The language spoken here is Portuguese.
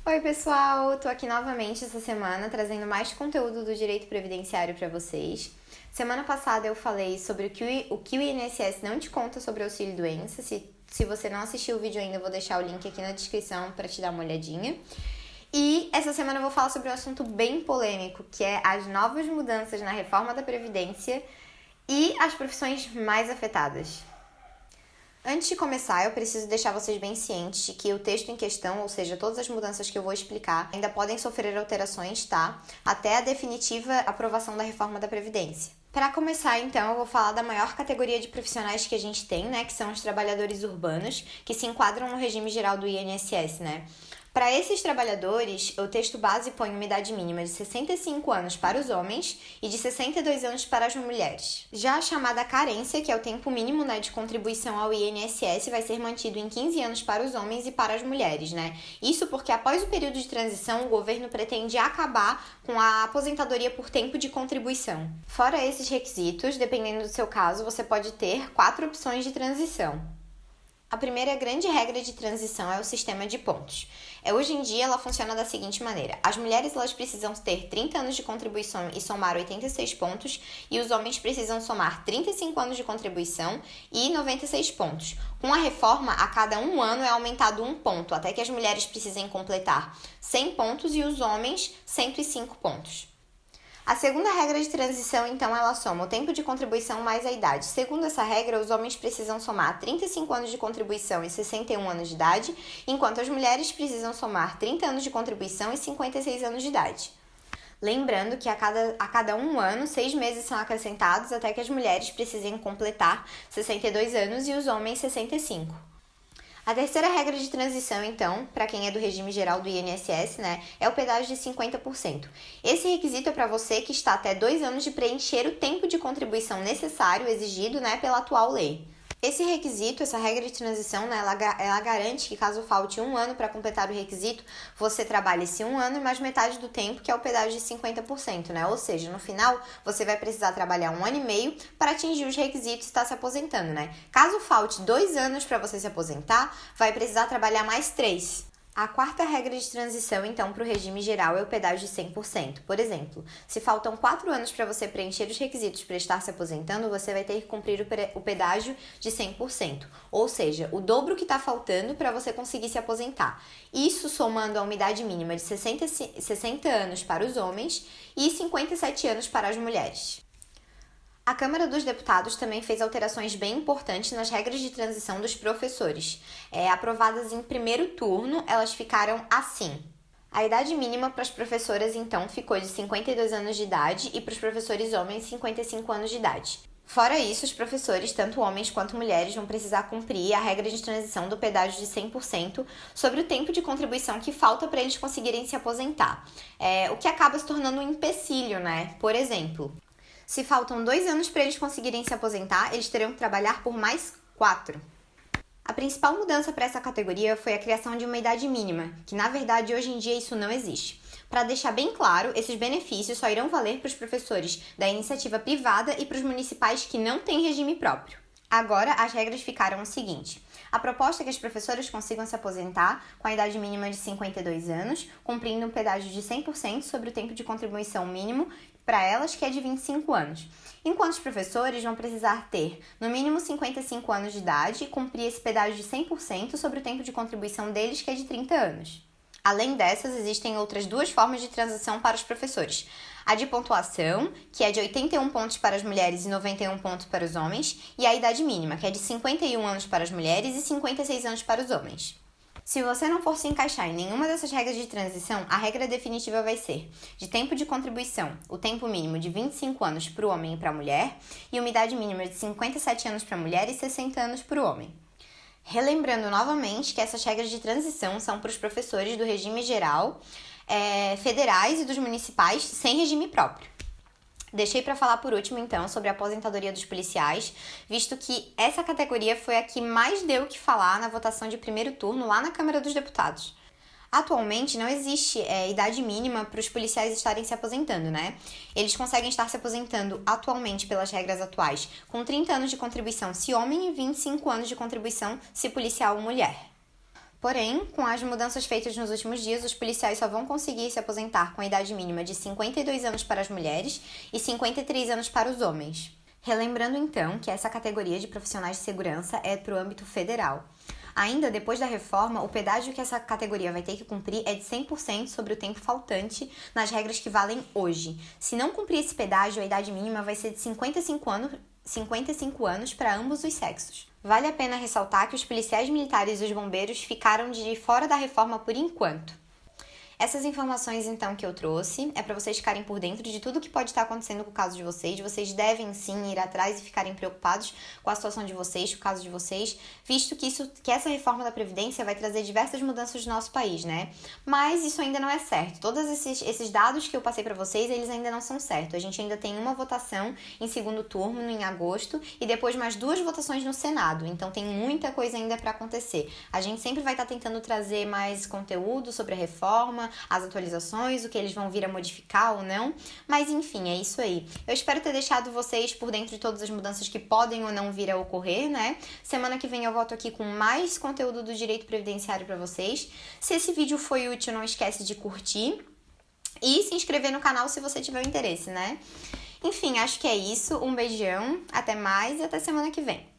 Oi, pessoal! Tô aqui novamente essa semana trazendo mais conteúdo do direito previdenciário para vocês. Semana passada eu falei sobre o que o INSS não te conta sobre auxílio-doença. Se você não assistiu o vídeo ainda, eu vou deixar o link aqui na descrição para te dar uma olhadinha. E essa semana eu vou falar sobre um assunto bem polêmico, que é as novas mudanças na reforma da Previdência e as profissões mais afetadas. Antes de começar, eu preciso deixar vocês bem cientes de que o texto em questão, ou seja, todas as mudanças que eu vou explicar, ainda podem sofrer alterações, tá? Até a definitiva aprovação da reforma da Previdência. Para começar, então, eu vou falar da maior categoria de profissionais que a gente tem, né? Que são os trabalhadores urbanos, que se enquadram no regime geral do INSS, né? Para esses trabalhadores, o texto base põe uma idade mínima de 65 anos para os homens e de 62 anos para as mulheres. Já a chamada carência, que é o tempo mínimo, né, de contribuição ao INSS, vai ser mantido em 15 anos para os homens e para as mulheres, né? Isso porque após o período de transição, o governo pretende acabar com a aposentadoria por tempo de contribuição. Fora esses requisitos, dependendo do seu caso, você pode ter 4 opções de transição. A primeira grande regra de transição é o sistema de pontos. Hoje em dia, ela funciona da seguinte maneira. As mulheres elas precisam ter 30 anos de contribuição e somar 86 pontos, e os homens precisam somar 35 anos de contribuição e 96 pontos. Com a reforma, a cada um ano é aumentado um ponto, até que as mulheres precisem completar 100 pontos e os homens 105 pontos. A segunda regra de transição, então, ela soma o tempo de contribuição mais a idade. Segundo essa regra, os homens precisam somar 35 anos de contribuição e 61 anos de idade, enquanto as mulheres precisam somar 30 anos de contribuição e 56 anos de idade. Lembrando que a cada um ano, 6 meses são acrescentados até que as mulheres precisem completar 62 anos e os homens 65. A terceira regra de transição, então, para quem é do regime geral do INSS, né, é o pedágio de 50%. Esse requisito é para você que está até 2 anos de preencher o tempo de contribuição necessário exigido, né, pela atual lei. Esse requisito, essa regra de transição, né, ela garante que caso falte um ano para completar o requisito, você trabalhe esse um ano e mais metade do tempo, que é o pedágio de 50%, né? Ou seja, no final, você vai precisar trabalhar 1 ano e meio para atingir os requisitos e estar se aposentando, né? Caso falte 2 anos para você se aposentar, vai precisar trabalhar mais 3. A quarta regra de transição, então, para o regime geral é o pedágio de 100%. Por exemplo, se faltam 4 anos para você preencher os requisitos para estar se aposentando, você vai ter que cumprir o pedágio de 100%. Ou seja, o dobro que está faltando para você conseguir se aposentar. Isso somando a uma idade mínima de 60 anos para os homens e 57 anos para as mulheres. A Câmara dos Deputados também fez alterações bem importantes nas regras de transição dos professores. Aprovadas em primeiro turno, elas ficaram assim. A idade mínima para as professoras, então, ficou de 52 anos de idade e para os professores homens, 55 anos de idade. Fora isso, os professores, tanto homens quanto mulheres, vão precisar cumprir a regra de transição do pedágio de 100% sobre o tempo de contribuição que falta para eles conseguirem se aposentar. O que acaba se tornando um empecilho, né? Por exemplo, se faltam 2 anos para eles conseguirem se aposentar, eles terão que trabalhar por mais 4. A principal mudança para essa categoria foi a criação de uma idade mínima, que na verdade hoje em dia isso não existe. Para deixar bem claro, esses benefícios só irão valer para os professores da iniciativa privada e para os municipais que não têm regime próprio. Agora, as regras ficaram o seguinte. A proposta é que as professoras consigam se aposentar com a idade mínima de 52 anos, cumprindo um pedágio de 100% sobre o tempo de contribuição mínimo para elas, que é de 25 anos. Enquanto os professores vão precisar ter, no mínimo, 55 anos de idade e cumprir esse pedágio de 100% sobre o tempo de contribuição deles, que é de 30 anos. Além dessas, existem outras 2 formas de transição para os professores. A de pontuação, que é de 81 pontos para as mulheres e 91 pontos para os homens, e a idade mínima, que é de 51 anos para as mulheres e 56 anos para os homens. Se você não for se encaixar em nenhuma dessas regras de transição, a regra definitiva vai ser de tempo de contribuição, o tempo mínimo de 25 anos para o homem e para a mulher, e uma idade mínima de 57 anos para a mulher e 60 anos para o homem. Relembrando novamente que essas regras de transição são para os professores do regime geral, federais e dos municipais sem regime próprio. Deixei para falar por último, então, sobre a aposentadoria dos policiais, visto que essa categoria foi a que mais deu o que falar na votação de primeiro turno lá na Câmara dos Deputados. Atualmente não existe idade mínima para os policiais estarem se aposentando, né? Eles conseguem estar se aposentando atualmente pelas regras atuais com 30 anos de contribuição se homem e 25 anos de contribuição se policial ou mulher. Porém, com as mudanças feitas nos últimos dias, os policiais só vão conseguir se aposentar com a idade mínima de 52 anos para as mulheres e 53 anos para os homens. Relembrando então que essa categoria de profissionais de segurança é para o âmbito federal. Ainda depois da reforma, o pedágio que essa categoria vai ter que cumprir é de 100% sobre o tempo faltante nas regras que valem hoje. Se não cumprir esse pedágio, a idade mínima vai ser de 55 anos para ambos os sexos. Vale a pena ressaltar que os policiais militares e os bombeiros ficaram de fora da reforma por enquanto. Essas informações, então, que eu trouxe é para vocês ficarem por dentro de tudo que pode estar acontecendo com o caso de vocês. Vocês devem, sim, ir atrás e ficarem preocupados com a situação de vocês, com o caso de vocês, visto que essa reforma da Previdência vai trazer diversas mudanças no nosso país, né? Mas isso ainda não é certo. Todos esses dados que eu passei para vocês, eles ainda não são certos. A gente ainda tem uma votação em segundo turno, em agosto, e depois mais 2 votações no Senado. Então, tem muita coisa ainda para acontecer. A gente sempre vai estar tentando trazer mais conteúdo sobre a reforma, as atualizações, o que eles vão vir a modificar ou não, mas enfim, é isso aí. Eu espero ter deixado vocês por dentro de todas as mudanças que podem ou não vir a ocorrer, né? Semana que vem eu volto aqui com mais conteúdo do direito previdenciário para vocês. Se esse vídeo foi útil, não esquece de curtir e se inscrever no canal se você tiver interesse, né? Enfim, acho que é isso. Um beijão, até mais e até semana que vem.